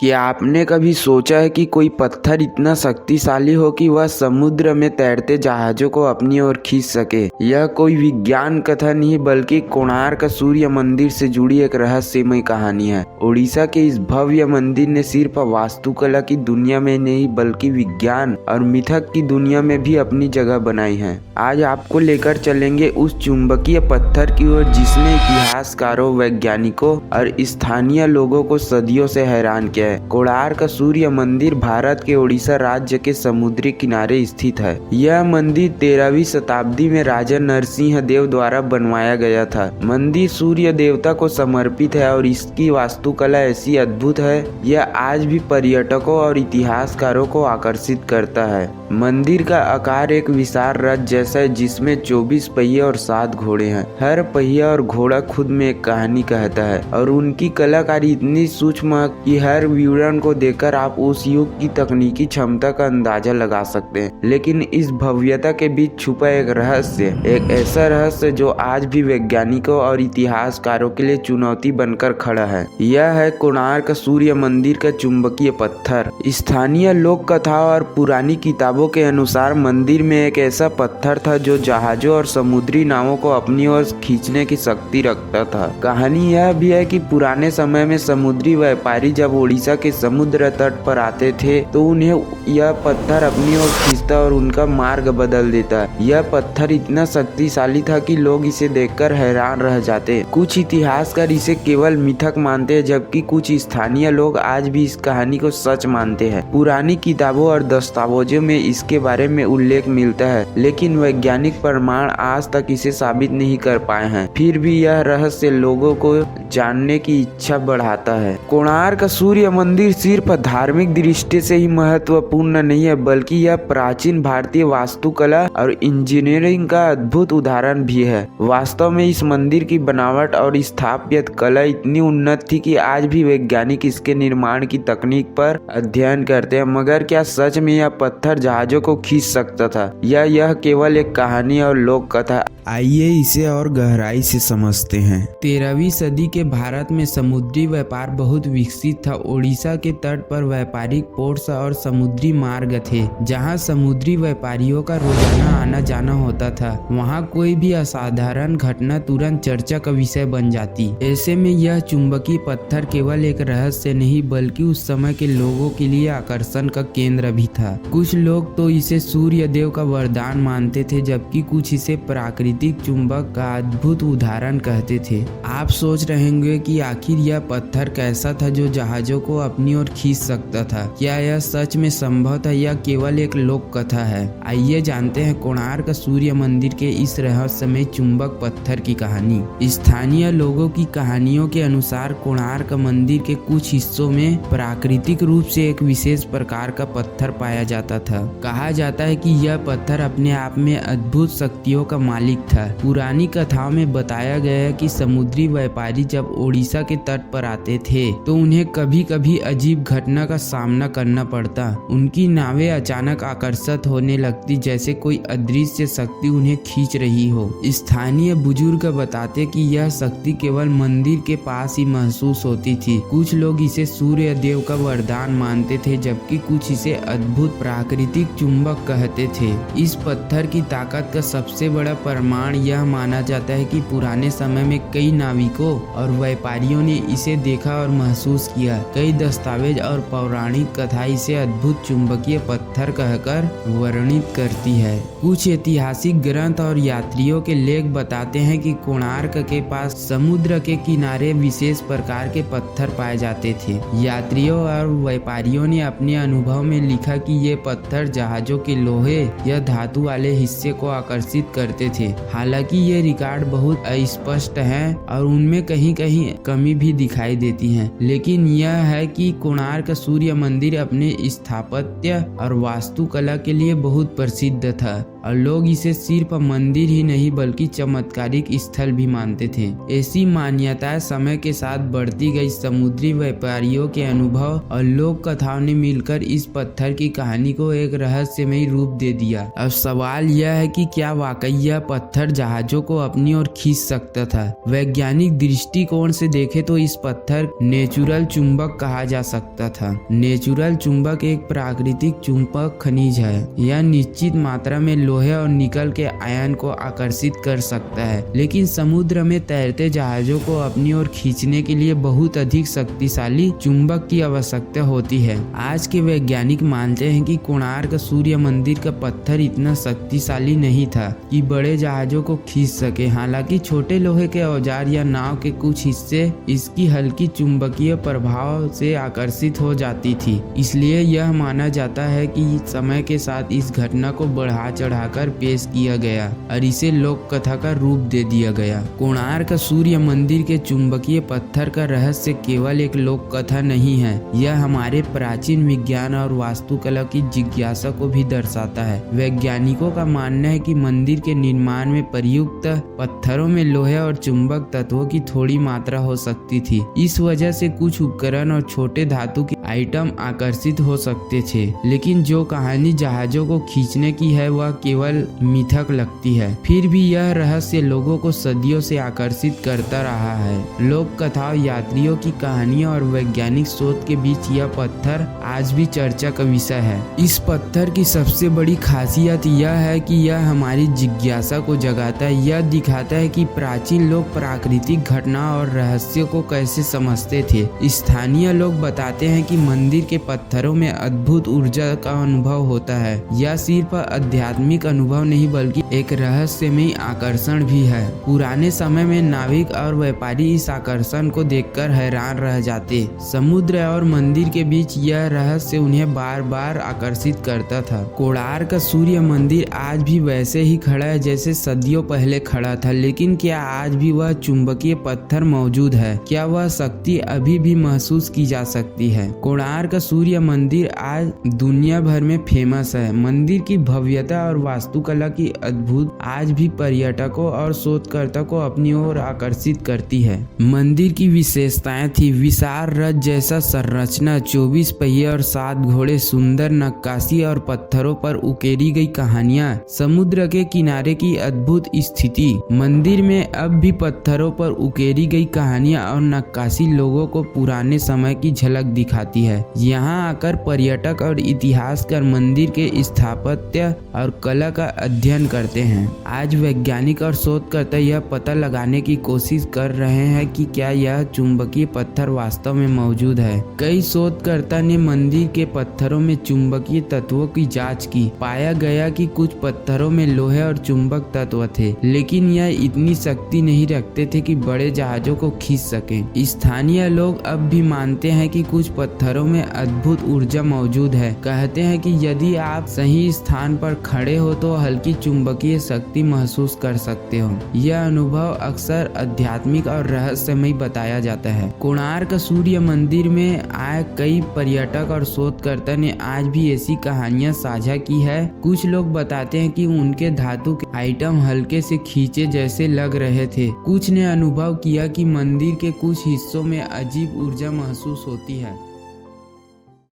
क्या आपने कभी सोचा है कि कोई पत्थर इतना शक्तिशाली हो कि वह समुद्र में तैरते जहाजों को अपनी ओर खींच सके? यह कोई विज्ञान कथा नहीं बल्कि कोणार्क सूर्य मंदिर से जुड़ी एक रहस्यमय कहानी है। ओडिशा के इस भव्य मंदिर ने सिर्फ वास्तुकला की दुनिया में नहीं बल्कि विज्ञान और मिथक की दुनिया में भी अपनी जगह बनाई है। आज आपको लेकर चलेंगे उस चुंबकीय पत्थर की ओर जिसने इतिहासकारों, वैज्ञानिकों और स्थानीय लोगों को सदियों से हैरान किया है। कोणार्क सूर्य मंदिर भारत के ओडिशा राज्य के समुद्री किनारे स्थित है। यह मंदिर 13वीं शताब्दी में राजा नरसिंह देव द्वारा बनवाया गया था। मंदिर सूर्य देवता को समर्पित है और इसकी वास्तुकला ऐसी अद्भुत है, यह आज भी पर्यटकों और इतिहासकारों को आकर्षित करता है। मंदिर का आकार एक विशाल रथ जैसा है जिसमें 24 पहिए और 7 घोड़े हैं। हर पहिया और घोड़ा खुद में एक कहानी कहता है और उनकी कलाकारी इतनी सूक्ष्म है कि हर विवरण को देखकर आप उस युग की तकनीकी क्षमता का अंदाजा लगा सकते हैं। लेकिन इस भव्यता के बीच छुपा एक रहस्य, एक ऐसा रहस्य जो आज भी वैज्ञानिकों और इतिहासकारों के लिए चुनौती बनकर खड़ा है। यह है कोणार्क सूर्य मंदिर का चुंबकीय पत्थर। स्थानीय लोक कथाओं और पुरानी किताबों के अनुसार मंदिर में एक ऐसा पत्थर था जो जहाजों और समुद्री नावों को अपनी ओर खींचने की शक्ति रखता था। कहानी यह भी है कि पुराने समय में समुद्री व्यापारी जब ओडिशा के समुद्र तट पर आते थे तो उन्हें यह पत्थर अपनी ओर खींचता और उनका मार्ग बदल देता। यह पत्थर इतना शक्तिशाली था कि लोग इसे देखकर हैरान रह जाते। कुछ इतिहासकार इसे केवल मिथक मानते हैं जबकि कुछ स्थानीय लोग आज भी इस कहानी को सच मानते हैं। पुरानी किताबों और दस्तावेजों में इसके बारे में उल्लेख मिलता है लेकिन वैज्ञानिक प्रमाण आज तक इसे साबित नहीं कर पाए हैं। फिर भी यह रहस्य लोगों को जानने की इच्छा बढ़ाता है। कोणार्क सूर्य मंदिर सिर्फ धार्मिक दृष्टि से ही महत्वपूर्ण नहीं है बल्कि यह प्राचीन भारतीय वास्तुकला और इंजीनियरिंग का अद्भुत उदाहरण भी है। वास्तव में इस मंदिर की बनावट और स्थापत्य कला इतनी उन्नत थी कि आज भी वैज्ञानिक इसके निर्माण की तकनीक पर अध्ययन करते हैं। मगर क्या सच में यह पत्थर जहाजों को खींच सकता था या यह केवल एक कहानी और लोक कथा? आइए इसे और गहराई से समझते हैं। 13वीं सदी के भारत में समुद्री व्यापार बहुत विकसित था। ओडिशा के तट पर व्यापारिक पोर्ट्स और समुद्री मार्ग थे जहां समुद्री व्यापारियों का रोजाना आना जाना होता था। वहां कोई भी असाधारण घटना तुरंत चर्चा का विषय बन जाती। ऐसे में यह चुंबकीय पत्थर केवल एक रहस्य नहीं बल्कि उस समय के लोगों के लिए आकर्षण का केंद्र भी था। कुछ लोग तो इसे सूर्य देव का वरदान मानते थे जबकि कुछ इसे प्राकृतिक चुंबक का अद्भुत उदाहरण कहते थे। आप सोच रहे होंगे कि आखिर यह पत्थर कैसा था जो जहाजों को अपनी ओर खींच सकता था? क्या यह सच में संभव था या केवल एक लोक कथा है? आइए जानते हैं कोणार्क सूर्य मंदिर के इस रहस्यमय चुंबक पत्थर की कहानी। स्थानीय लोगों की कहानियों के अनुसार कोणार्क मंदिर के कुछ हिस्सों में प्राकृतिक रूप से एक विशेष प्रकार का पत्थर पाया जाता था। कहा जाता है कि यह पत्थर अपने आप में अद्भुत शक्तियों का मालिक था। पुरानी कथाओं में बताया गया है कि समुद्री व्यापारी जब ओडिशा के तट पर आते थे तो उन्हें कभी कभी अजीब घटना का सामना करना पड़ता। उनकी नावें अचानक आकर्षित होने लगती जैसे कोई अदृश्य शक्ति उन्हें खींच रही हो। स्थानीय बुजुर्ग बताते कि यह शक्ति केवल मंदिर के पास ही महसूस होती थी। कुछ लोग इसे सूर्य देव का वरदान मानते थे जबकि कुछ इसे अद्भुत प्राकृतिक चुंबक कहते थे। इस पत्थर की ताकत का सबसे बड़ा प्रमाण यह माना जाता है कि पुराने समय में कई नाविकों और व्यापारियों ने इसे देखा और महसूस किया। कई दस्तावेज और पौराणिक कथा इसे अद्भुत चुंबकीय पत्थर कहकर वर्णित करती है। कुछ ऐतिहासिक ग्रंथ और यात्रियों के लेख बताते हैं कि कोणार्क के पास समुद्र के किनारे विशेष प्रकार के पत्थर पाए जाते थे। यात्रियों और व्यापारियों ने अपने अनुभव में लिखा कि ये पत्थर जहाजों के लोहे या धातु वाले हिस्से को आकर्षित करते थे। हालांकि ये रिकॉर्ड बहुत अस्पष्ट हैं और उनमें कहीं कहीं कमी भी दिखाई देती है। लेकिन यह है कि कोणार्क सूर्य मंदिर अपने स्थापत्य और वास्तुकला के लिए बहुत प्रसिद्ध था। और लोग इसे सिर्फ मंदिर ही नहीं बल्कि चमत्कारिक स्थल भी मानते थे। ऐसी मान्यताएं समय के साथ बढ़ती गई। समुद्री व्यापारियों के अनुभव और लोक कथाओं ने मिलकर इस पत्थर की कहानी को एक रहस्यमय रूप दे दिया। अब सवाल यह है कि क्या वाकई यह पत्थर जहाजों को अपनी ओर खींच सकता था? वैज्ञानिक दृष्टिकोण से देखें तो इस पत्थर नेचुरल चुंबक कहा जा सकता था। नेचुरल चुंबक एक प्राकृतिक चुंबक खनिज है। यह निश्चित मात्रा में लोहे और निकल के आयन को आकर्षित कर सकता है, लेकिन समुद्र में तैरते जहाजों को अपनी ओर खींचने के लिए बहुत अधिक शक्तिशाली चुंबक की आवश्यकता होती है। आज के वैज्ञानिक मानते हैं कि कोणार्क सूर्य मंदिर का पत्थर इतना शक्तिशाली नहीं था कि बड़े जहाजों को खींच सके। हालांकि छोटे लोहे के औजार या नाव के कुछ हिस्से इसकी हल्की चुंबकीय प्रभाव से आकर्षित हो जाती थी। इसलिए यह माना जाता है कि समय के साथ इस घटना को बढ़ा चढ़ाकर पेश किया गया और इसे लोक कथा का रूप दे दिया गया। कोणार्क सूर्य मंदिर के चुंबकीय पत्थर का रहस्य केवल एक लोक कथा नहीं है, यह हमारे प्राचीन विज्ञान और वास्तुकला की जिज्ञासा को भी दर्शाता है। वैज्ञानिकों का मानना है कि मंदिर के निर्माण में प्रयुक्त पत्थरों में लोहे और चुंबक तत्वों की थोड़ी मात्रा हो सकती थी। इस वजह से कुछ उपकरण और छोटे धातु के आइटम आकर्षित हो सकते थे, लेकिन जो कहानी जहाजों को खींचने की है वह केवल मिथक लगती है। फिर भी यह रहस्य लोगों को सदियों से आकर्षित करता रहा है। लोक कथाओं, यात्रियों की कहानियों और वैज्ञानिक शोध के बीच यह पत्थर आज भी चर्चा का विषय है। इस पत्थर की सबसे बड़ी खासियत यह है कि यह हमारी जिज्ञासा को जगाता है। यह दिखाता है कि प्राचीन लोग प्राकृतिक घटना और रहस्यों को कैसे समझते थे। स्थानीय लोग बताते हैं कि मंदिर के पत्थरों में अद्भुत ऊर्जा का अनुभव होता है। यह सिर्फ आध्यात्मिक अनुभव नहीं बल्कि एक रहस्यमय आकर्षण भी है। पुराने समय में नाविक और व्यापारी इस आकर्षण को देखकर हैरान रह जाते। समुद्र और मंदिर के बीच यह रहस्य उन्हें बार बार आकर्षित करता था। कोणार्क सूर्य मंदिर आज भी वैसे ही खड़ा है जैसे सदियों पहले खड़ा था, लेकिन क्या आज भी वह चुंबकीय पत्थर मौजूद है? क्या वह शक्ति अभी भी महसूस की जा सकती है? कोणार्क सूर्य मंदिर आज दुनिया भर में फेमस है। मंदिर की भव्यता और वास्तुकला की अद्भुत आज भी पर्यटकों और शोधकर्ता को अपनी ओर आकर्षित करती है। मंदिर की विशेषताएं थी विशाल रथ जैसा संरचना, 24 पहिए और 7 घोड़े, सुंदर नक्काशी और पत्थरों पर उकेरी गई कहानियां, समुद्र के किनारे की अद्भुत स्थिति। मंदिर में अब भी पत्थरों पर उकेरी गई कहानियां और नक्काशी लोगों को पुराने समय की झलक दिखाती है। यहाँ आकर पर्यटक और इतिहासकार मंदिर के स्थापत्य और कला का अध्ययन करते हैं। आज वैज्ञानिक और शोधकर्ता यह पता लगाने की कोशिश कर रहे हैं कि क्या यह चुंबकीय पत्थर वास्तव में मौजूद है। कई शोधकर्ता ने मंदिर के पत्थरों में चुंबकीय तत्वों की जांच की। पाया गया कि कुछ पत्थरों में लोहे और चुंबक तत्व थे, लेकिन यह इतनी शक्ति नहीं रखते थे कि बड़े जहाजों को खींच सकें। स्थानीय लोग अब भी मानते हैं कि कुछ पत्थरों में अद्भुत ऊर्जा मौजूद है। कहते हैं कि यदि आप सही स्थान पर खड़े हो तो हल्की चुंबकीय शक्ति महसूस कर सकते हो। यह अनुभव अक्सर आध्यात्मिक और रहस्यमय बताया जाता है। कोणार्क सूर्य मंदिर में आए कई पर्यटक और शोधकर्ता ने आज भी ऐसी कहानियां साझा की है। कुछ लोग बताते हैं कि उनके धातु के आइटम हल्के से खींचे जैसे लग रहे थे। कुछ ने अनुभव किया कि मंदिर के कुछ हिस्सों में अजीब ऊर्जा महसूस होती है।